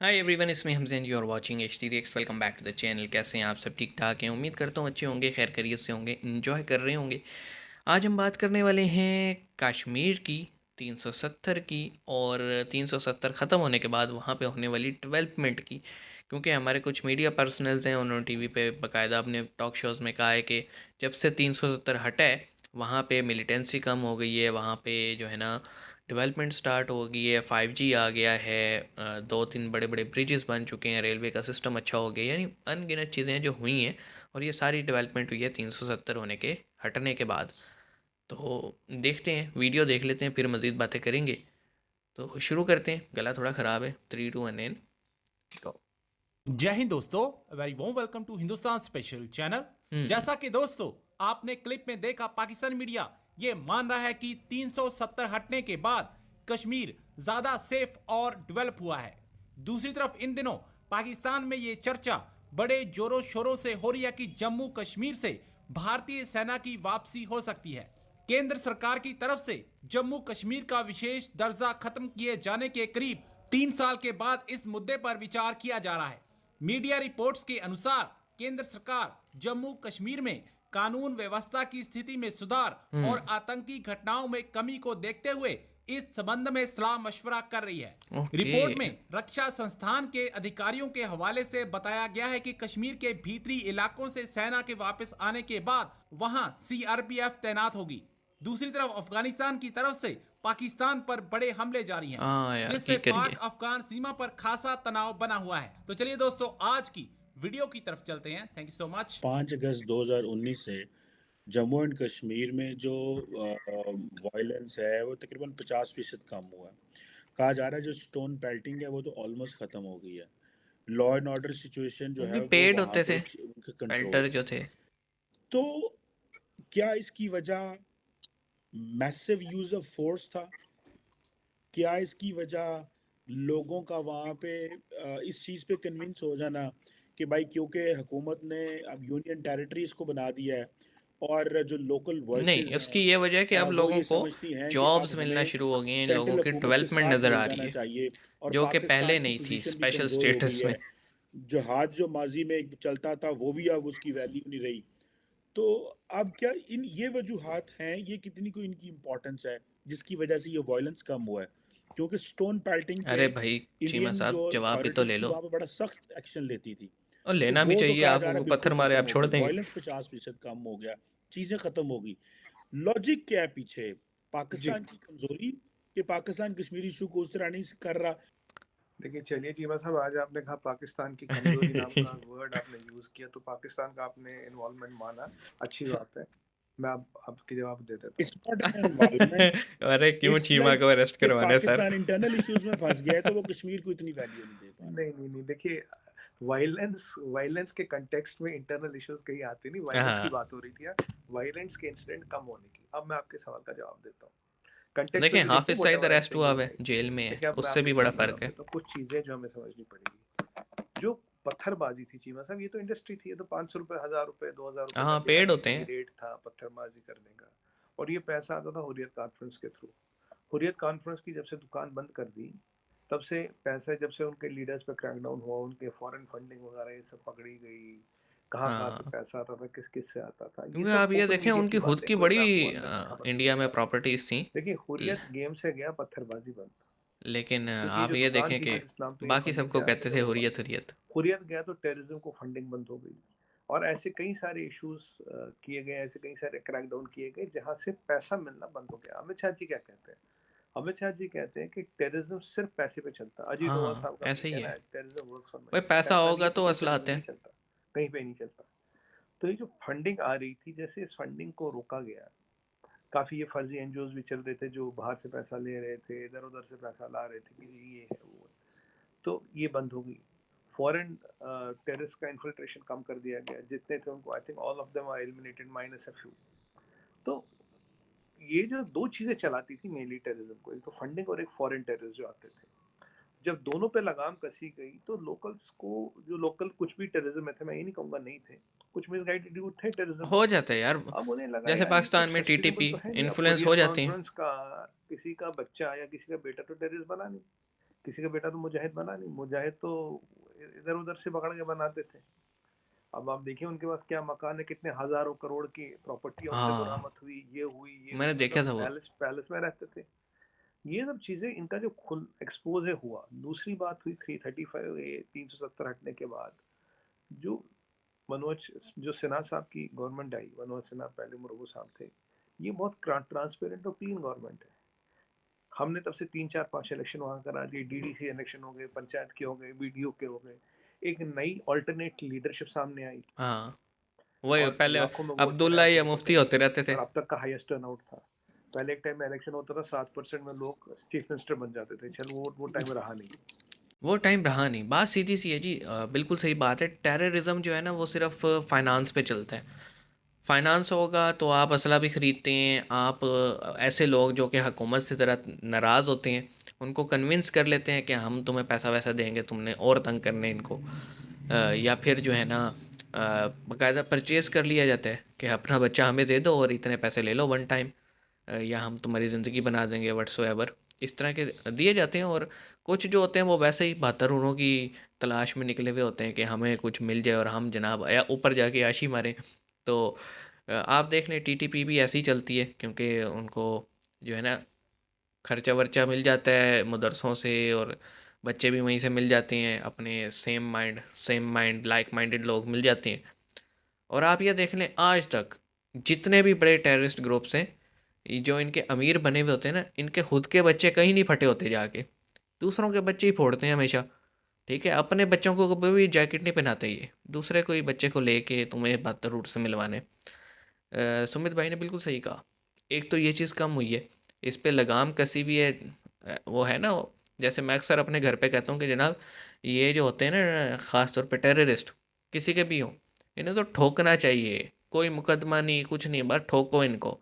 हाय everyone, इसमें हम Jain, you are watching H T X. Welcome back to the channel. कैसे हैं आप सब? ठीक ठाक हैं? उम्मीद करता हूँ अच्छे होंगे, खैर खैरियत से होंगे, इन्जॉय कर रहे होंगे। आज हम बात करने वाले हैं कश्मीर की 370 की, और 370 ख़त्म होने के बाद वहाँ पे होने वाली डेवलपमेंट की। क्योंकि हमारे कुछ मीडिया पर्सनल्स हैं, उन्होंने टीवी पे बाकायदा अपने टॉक शोज़ में कहा है कि जब से 370 हटा है वहाँ पे मिलिटेंसी कम हो गई है, वहाँ पे जो है ना डेवलपमेंट स्टार्ट हो गई है, 5G आ गया है, दो तीन बड़े बड़े ब्रिजेस बन चुके हैं, रेलवे का सिस्टम अच्छा हो गया, यानी अनगिनत चीज़ें जो हुई हैं। और ये सारी डेवलपमेंट हुई है 370 होने के हटने के बाद। तो देखते हैं, वीडियो देख लेते हैं, फिर मज़ीद बातें करेंगे। तो शुरू करते हैं। गला थोड़ा ख़राब है। 3 2 1 एंड गो। जय हिंद दोस्तों। Very warm welcome to Hindustan special channel. Hmm. जैसा कि दोस्तों आपने क्लिप में देखा, पाकिस्तानी मीडिया ये मान रहा है कि 370 हटने के बाद कश्मीर ज्यादा सेफ और डेवलप हुआ है। दूसरी तरफ इन दिनों पाकिस्तान में ये चर्चा बड़े जोरों शोरों से हो रही है कि जम्मू कश्मीर से भारतीय सेना की वापसी हो सकती है। केंद्र सरकार की तरफ से जम्मू कश्मीर का विशेष दर्जा खत्म किए जाने के करीब 3 साल के बाद इस मुद्दे पर विचार किया जा रहा है। मीडिया रिपोर्ट्स के अनुसार केंद्र सरकार जम्मू कश्मीर में कानून व्यवस्था की स्थिति में सुधार हम्म। और आतंकी घटनाओं में कमी को देखते हुए इस संबंध में सलाह मशवरा कर रही है। ओके। रिपोर्ट में रक्षा संस्थान के अधिकारियों के हवाले से बताया गया है कि कश्मीर के भीतरी इलाकों से सेना के वापस आने के बाद वहां सीआरपीएफ तैनात होगी। दूसरी तरफ अफगानिस्तान की तरफ से पाकिस्तान पर बड़े हमले जारी हैं, हाँ यार, की जिससे करिए। पाक अफगान सीमा पर खासा तनाव बना हुआ है। तो चलिए दोस्तों, आज की वीडियो की तरफ चलते हैं। Thank you so much. 5 अगस्त 2019 से जम्मू एंड कश्मीर में जो वायलेंस है वो तकरीबन 50% कम हुआ है। कहा जा रहा है जो स्टोन पेल्टिंग है वो तो ऑलमोस्ट ख़त्म हो गई है। लॉ एंड ऑर्डर सिचुएशन जो वो भी है वो पेड वहाँ होते पे थे, उनके कंट्रोल पेल्टर में जो है। थे। तो क्या इसकी वजह मैसिव यूज़ ऑफ फोर्स था? क्या इसकी वजह लोगों का वहाँ पे इस चीज़ पे कन्विंस हो जाना कि भाई क्योंकि हुकूमत ने अब यूनियन टेरिटरी इसको बना दिया है और जो लोकल नहीं, वॉइसेस उसकी हैं ये वजह है कि अब वो लोगों ये को समझती हैं कि अब जॉब्स मिलना हमें शुरू हो गई हैं, लोगों सेंट्रल की हुकूमत के डेवलपमेंट साथ नज़र मिल आ रही जाना है, चाहिए और जो कि पहले पाकिस्तान की नहीं थी पोजीशन भी स्पेशल कमज़ोर हो गई स्टेटस में। है। जहाज जो माजी में चलता था वो भी अब उसकी वैल्यू नहीं रही। तो अब क्या इन ये वजूहात हैं, ये कितनी को इनकी इम्पोर्टेंस है जिसकी वजह से ये वायलेंस कम हुआ है? क्योंकि स्टोन पेल्टिंग पे अरे भाई, चीमा इंडियन साहब जो जवाब भी तो ले अथॉरिटीज़ थी लो। वहाँ पे बड़ा सख्त एक्शन लेती थी। और तो लेना भी वो तो चाहिए, कहा आप जा रहा वो है पत्थर बिल्कुल मारे ख़त्म आप हो छोड़ गई, देंगे। वायलेंस 50% कम हो गया, चीज़ें ख़त्म हो गई। लॉजिक क्या है पीछे? जी, पाकिस्तान की कमज़ोरी कि पाकिस्तान कश्मीर इशू को उस तरह नहीं कर रहा? देखिए चलिए चीमा साहब, आज आपने कहा पाकिस्तान की कमज़ोरी नाम का वर्ड आपने यूज़ किया, तो पाकिस्तान का आपने इन्वॉल्वमेंट माना, अच्छी बात है। मैं अब आपके जवाब दे देता इट्स हूँ। नॉट एन इन्वॉल्वमेंट, अरे क्यों इट्स चीमा को लाइक अरेस्ट कि करवाना है सर? पाकिस्तान इंटरनल इश्यूज़ में फँस गया है तो वो कश्मीर को इतनी वैल्यू नहीं दे पा रहा। नहीं, देखिए, वायलेंस वायलेंस के कॉन्टेक्स्ट में इंटरनल इश्यूज़ कहीं आते नहीं, वायलेंस की हाँ। बात हो रही थी यहाँ, वायलेंस के इंसिडेंट कम होने की। अब मैं आपके सवाल का जवाब देता हूँ। कॉन्टेक्स्ट में देखें, भी देखिए, Hafiz Saeed whatever I am arrest saying हुआ इज़ हुआ है, राइट। जेल में है, देखिए, अब मैं उससे आपके भी बड़ा सवाल का फर्क जवाब है। देता हूँ, कुछ चीज़ें जो हमें समझनी पड़ेगी। जो पत्थरबाजी थी चीमा साहब, ये तो इंडस्ट्री थी, ये तो 500 रुपए, 1000 रुपए, 2000 रुपए का हाँ, पेड़ दिहाड़ी होते थी, हैं। रेट था पत्थरबाजी करने का। और ये पैसा आता था हुर्रियत कॉन्फ्रेंस के थ्रू। हुर्रियत कॉन्फ्रेंस की जब से दुकान बंद कर दी, तब से पैसे, जब से उनके लीडर्स पे क्रैकडाउन हुआ, उनके फॉरेन फंडिंग वगैरह ये सब पकड़ी गई, कहाँ कहाँ से हाँ, पैसा आता था, किस किस से आता था, ये क्योंकि सब आप ये ओपन देखें, मीडिया की उनकी खुद बातें, की कोई मैं आपको बड़ी अंदर की खबर नहीं इंडिया में बता रहा हूँ। प्रॉपर्टीज थी। देखिए, ल- हुर्रियत गेम से गया, पत्थरबाजी बंद। लेकिन क्योंकि ये आप जो ये दुकान देखें थी कि ना जिस नाम पे ये बाकी फंडिंग सबको जाती कहते है थे वो बंद। हुर्रियत हुर्रियत। हुर्रियत गया तो टेररिज्म को फंडिंग बंद हो गई। और ऐसे कई सारे इश्यूज किए गए, ऐसे कई सारे क्रैकडाउन किए गए जहां से पैसा मिलना बंद हो गया। अमित शाह जी क्या कहते हैं? अमित शाह जी कहते हैं कि टेररिज्म सिर्फ पैसे पे चलता है। अजीत डोभाल हाँ, साहब का भी ऐसे ही कहना है। है, टेररिज्म वर्क्स ऑन भाई, मनी। पैसा पैसा नहीं होगा है तो तो कोई असला टेररिज्म आते नहीं हैं। चलता, कहीं पे नहीं चलता। तो ये जो फंडिंग आ रही थी, जैसे इस फंडिंग को रोका गया, काफ़ी ये फर्जी एनजीओज भी चल रहे थे जो बाहर से पैसा ले रहे थे, इधर उधर से पैसा ला रहे थे कि ये है वो है, तो ये बंद हो गई। फॉरेन टेररिस्ट का इन्फिल्ट्रेशन कम कर दिया गया, जितने थे उनको, I think all of them are eliminated minus a few. तो ये जो दो चीज़ें चलाती थी मेनली टेररिज्म को, एक तो फंडिंग और एक फॉरेन टेररिस्ट जो आते थे, जब दोनों पे लगाम कसी गई तो लोकल्स को, जो लोकल कुछ भी टेररिज्म में थे, मैं ये नहीं कहूँगा नहीं थे, कुछ मिसगाइडेड यूथ थे टेररिज्म में। हो जाता है यार। अब उन्हें लगा जैसे यार ये पाकिस्तान कुछ में सस्टेनेबल टीटीपी तो है नहीं। अब इन्फ्लुएंस हो हुर्रियत जाती हैं। कॉन्फ्रेंस का किसी का बच्चा या किसी का बेटा तो टेररिस्ट बना नहीं, किसी का बेटा तो मुजाहिद बना नहीं, मुजाहिद तो इधर उधर से पकड़ के बनाते थे। अब आप देखिए उनके पास क्या मकान है, कितने हजारों करोड़ की प्रॉपर्टी उनसे हाँ, बरामद हुई, ये मैंने हुई, देखा मतलब था वो। पैलेस पैलेस में रहते थे। ये सब चीजें इनका जो खुल एक्सपोज हुआ। दूसरी बात हुई 335 ए 370 हटने के बाद जो मनोज जो सिन्हा साहब की गवर्नमेंट आई, मनोज सिन्हा पहले मुर्मू साहब थे, ये बहुत ट्रांसपेरेंट और क्लीन गवर्नमेंट है। हमने तब से 3 4 5 इलेक्शन वहां करा दिए, डीडीसी इलेक्शन हो गए, पंचायत के हो गए, बीडीओ के हो गए, एक नई ऑल्टरनेट लीडरशिप सामने आई हाँ, वही और पहले लाखों में वोट अब्दुल्ला गिराया या सबको मुफ्ती सही, होते रहते थे। और अब तक का हाईएस्ट टर्नआउट था। पहले एक टाइम में इलेक्शन होता था 7% में लोग चीफ मिनिस्टर बन जाते थे, चलो वो टाइम रहा नहीं। वो टाइम रहा नहीं, बात सीधी सी है जी। बिल्कुल सही बात है। टेररिज्म जो है ना वो सिर्फ फाइनेंस पे चलता है। फाइनेंस होगा तो आप असला भी ख़रीदते हैं। आप ऐसे लोग जो कि हुकूमत से ज़रा नाराज़ होते हैं उनको कन्विंस कर लेते हैं कि हम तुम्हें पैसा वैसा देंगे, तुमने और तंग करने इनको। या फिर जो है ना बाकायदा परचेज़ कर लिया जाता है कि अपना बच्चा हमें दे दो और इतने पैसे ले लो वन टाइम, या हम तुम्हारी ज़िंदगी बना देंगे व्हाट्सोएवर। इस तरह के दिए जाते हैं। और कुछ जो होते हैं वो वैसे ही बहत्तरूनों की तलाश में निकले हुए होते हैं कि हमें कुछ मिल जाए और हम जनाब या ऊपर जाके आशी मारें। तो आप देख लें टीटीपी भी ऐसी ही चलती है, क्योंकि उनको जो है ना खर्चा वर्चा मिल जाता है मदरसों से, और बच्चे भी वहीं से मिल जाते हैं, अपने सेम माइंड लाइक माइंडेड लोग मिल जाते हैं। और आप ये देख लें आज तक जितने भी बड़े टेररिस्ट ग्रुप्स हैं, ये जो इनके अमीर बने हुए होते हैं ना, इनके खुद के बच्चे कहीं नहीं फटे होते जाके, दूसरों के बच्चे ही फोड़ते हैं हमेशा। ठीक है, अपने बच्चों को कभी भी जैकेट नहीं पहनाते ये, दूसरे कोई बच्चे को लेके तुम्हें बदतर रूट से मिलवाने। सुमित भाई ने बिल्कुल सही कहा। एक तो ये चीज़ कम हुई है, इस पे लगाम कसी हुई है। वो है ना, जैसे मैं अक्सर अपने घर पे कहता हूँ कि जनाब ये जो होते हैं ना ख़ास तौर पे टेररिस्ट, किसी के भी हों, इन्हें तो ठोकना चाहिए। कोई मुकदमा नहीं, कुछ नहीं, बस ठोको इनको।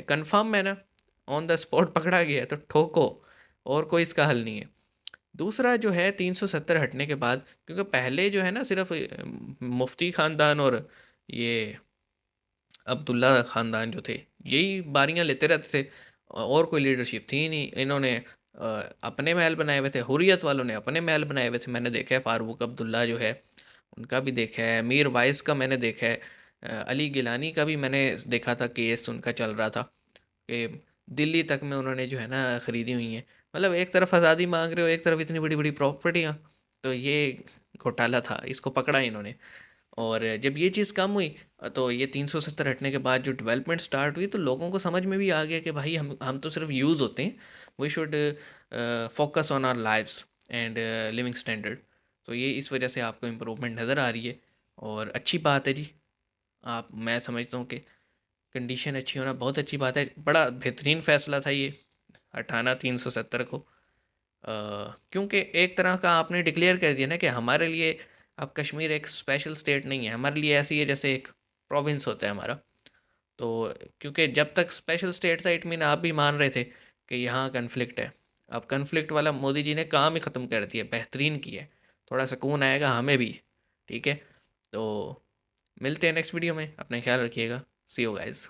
कंफर्म है ना, ऑन द स्पॉट पकड़ा गया है तो ठोको, और कोई इसका हल नहीं है। दूसरा जो है 370 हटने के बाद, क्योंकि पहले जो है ना सिर्फ मुफ्ती ख़ानदान और ये अब्दुल्ला ख़ानदान जो थे यही बारियां लेते रहते थे, और कोई लीडरशिप थी ही नहीं। इन्होंने अपने महल बनाए हुए थे, हुर्रियत वालों ने अपने महल बनाए हुए थे। मैंने देखा है फ़ारूक अब्दुल्ला जो है उनका भी देखा है, मीर वाइस का मैंने देखा है, अली गिलानी का भी मैंने देखा था, केस उनका चल रहा था कि दिल्ली तक में उन्होंने जो है ना ख़रीदी हुई हैं। मतलब एक तरफ आज़ादी मांग रहे हो, एक तरफ इतनी बड़ी बड़ी प्रॉपर्टियाँ, तो ये घोटाला था, इसको पकड़ा इन्होंने। और जब ये चीज़ कम हुई तो ये 370 हटने के बाद जो डेवलपमेंट स्टार्ट हुई, तो लोगों को समझ में भी आ गया कि भाई हम तो सिर्फ यूज़ होते हैं, we should focus on our lives and living standard. तो ये इस वजह से आपको इम्प्रूवमेंट नज़र आ रही है, और अच्छी बात है जी। आप मैं समझता हूँ कि कंडीशन अच्छी होना बहुत अच्छी बात है। बड़ा बेहतरीन फ़ैसला था ये हटाना 370 को। क्योंकि एक तरह का आपने डिक्लेयर कर दिया ना कि हमारे लिए अब कश्मीर एक स्पेशल स्टेट नहीं है, हमारे लिए ऐसी है जैसे एक प्रोविंस होता है हमारा। तो क्योंकि जब तक स्पेशल स्टेट था इट मीन आप भी मान रहे थे कि यहाँ कन्फ्लिक्ट है। अब कन्फ्लिक्ट वाला मोदी जी ने काम ही ख़त्म कर दिया, बेहतरीन किया है। थोड़ा सुकून आएगा हमें भी। ठीक है, तो मिलते हैं नेक्स्ट वीडियो में, अपना ख्याल रखिएगा। सी यू गाइस।